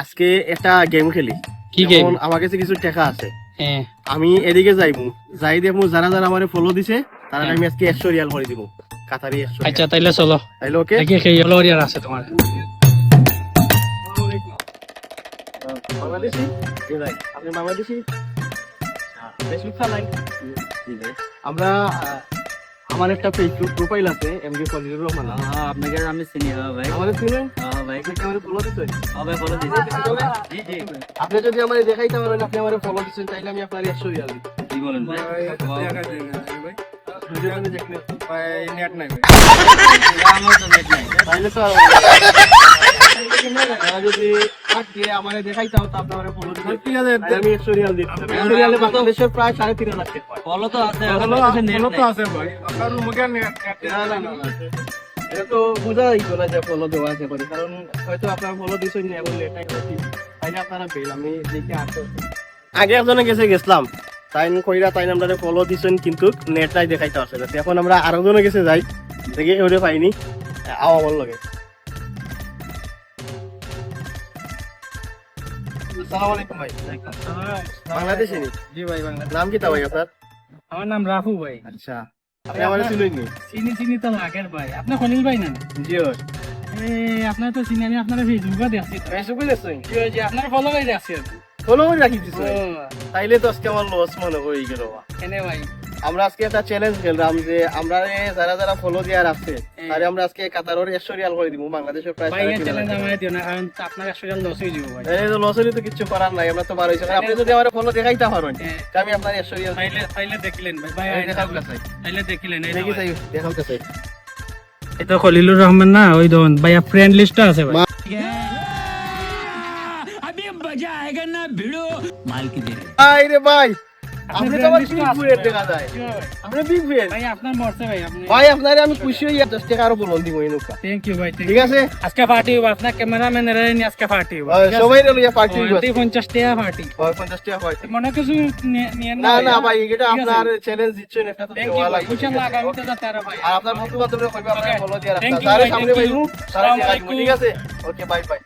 আজকে একটা গেম খেলি। কি গেম? যেমন আমার কাছে কিছু টাকা আছে, হ্যাঁ আমি এদিকে যাইবো, যাই দেখবো যারা যারা আমার ফলো দিছে তারা হ্যাঁ। আমি আজকে 100 রিয়াল করে দিব, কাতারি 100 রিয়াল। আচ্ছা তাইলে চলো, তাইলে ওকে। দেখি সেই ফলোয়ার আছে তোমার। বাংলাদেশি? জি ভাই। আপনি বাংলাদেশি? ফেসবুক চালাই? জি ভাই। আমরা আমার একটা ফেসবুক প্রোফাইল আছে এমডি ফজলুর রহমান। আপনাকে আমি চিনি ভাই। আমাদের চিনেন? ভাই আপনি কি আমারে ফলো দিছেন? ভাই ফলো দিছি। জি জি আপনি যদি আমারে দেখাইতে পারেন আপনি আমারে ফলো দিছেন তাইলে আমি আপনার 100 রিয়াল দিব। কি বলেন ভাই? ভিডিও মানে দেখলে নেট নাই ভাই। আমার তো নেট নাই। তাইলে তো আর যদি আজকে আমারে দেখাইতে হতো আপনি আমারে ফলো দিবেন। ঠিক আছে, তাইলে আমি 100 রিয়াল দিতাম। 100 রিয়ালে বাংলাদেশের প্রায় 3.5 লাখ টাকা। ফলো তো আছে, ফলো এখন নেট তো নাই। আছে ভাই। আপনার মুখে নেট না, না, না, না। এটা তো বোঝা যাইতো না যে ফলো দেওয়া আছে বলে, কারণ হয়তো আপনার ফলো দিছেন না বলে এটাই হচ্ছে। তাইলে আপনারা পেল আমি দেখে আসতে আগে একজনে গেছিলাম তাই কইরা তাই আমরা ফলো দিছেন কিন্তু নেট নাই দেখাইতে আসে না। এখন আমরা আরো জনে গেছে যাই দেখি ওরে পাইনি, আও আমার লগে। আসসালামু আলাইকুম ভাই। বাংলাদেশি নি? জি ভাই বাংলা। নাম কি তা ভাই আপনার? আমার নাম রাফু ভাই। আচ্ছা, আপনি আমারে চিনেননি? চিনি চিনি তো লাগের ভাই। আপনি খলিল ভাই না? জি ওর আপনার তো চিনি, আমি আপনার ফেসবুকে দেখছি। ফেসবুকে দেখছেন? জি আপনার ফলো করে দেখছি আর কি। ফলো করে রাখি দিছো? তাইলে তো আজকে আমার লস মনে হয়ে গেল। এনে ভাই আমরা আজকে একটা চ্যালেঞ্জ খেললাম যে আমরা যারা যারা ফলো দেওয়ার আছে তারে আমরা আজকে কাতারের 100 রিয়াল করে দিব, বাংলাদেশের প্রায় ভাই এই 3.5 চ্যালেঞ্জ লাখ। আমায় দিও না, কারণ আপনার 100 টাকা লস হয়ে যাবে ভাই। এই তো লস হলে তো কিছু করার নাই, আমরা তো বার হইছে। আপনি যদি আমার ফলো দেখাইতে পারেন হ্যাঁ। তা আমি আপনার 100 রিয়াল তাইলে তাইলে দেখিলেন ভাই। ভাই এই দেখাও কাছে তাইলে দেখিলেন এই দেখি চাই দেখাও কাছে। এই তো খলিলুর রহমান না, ওই দন ভাই ফ্রেন্ড লিস্ট আছে ভাই। আই রে ভাই, আপনি তো আমার friend list বিগ আছে ফ্রেন্ড ভাই। দেখা যায়। আপনি বিগ ফ্রেন্ড ভাই আপনার মরছে ভাই, আপনি ভাই। আপনারে আমি খুশি হইয়া 10 টাকা আরো বলন দিব এনুকা। থ্যাংক ইউ ভাই। ঠিক আছে, আজকে পার্টি হবে, আপনার ক্যামেরাম্যান এর নিয়ে আজকে পার্টি হবে। সবাই লইয়া পার্টি দিব। 50 টাকা পার্টি। 50 টাকা পার্টি। মনে কিছু নিয়ে না না ভাই, এটা আপনার চ্যালেঞ্জ দিচ্ছেন, এটা তো থ্যাংক দেওয়া ইউ ভাই। লাগবে। ইনশাআল্লাহ আগামীতে যাতে আরো ভাই। আর আপনার বন্ধু বান্ধবরা কইবে আপনার ফলো দিয়ে Thank রাখতে you, তারে ভাই, সামনে thank you. পাইবো তারা আসসালামু দেখাইবো। আলাইকুম। ঠিক আছে, ওকে বাই বাই।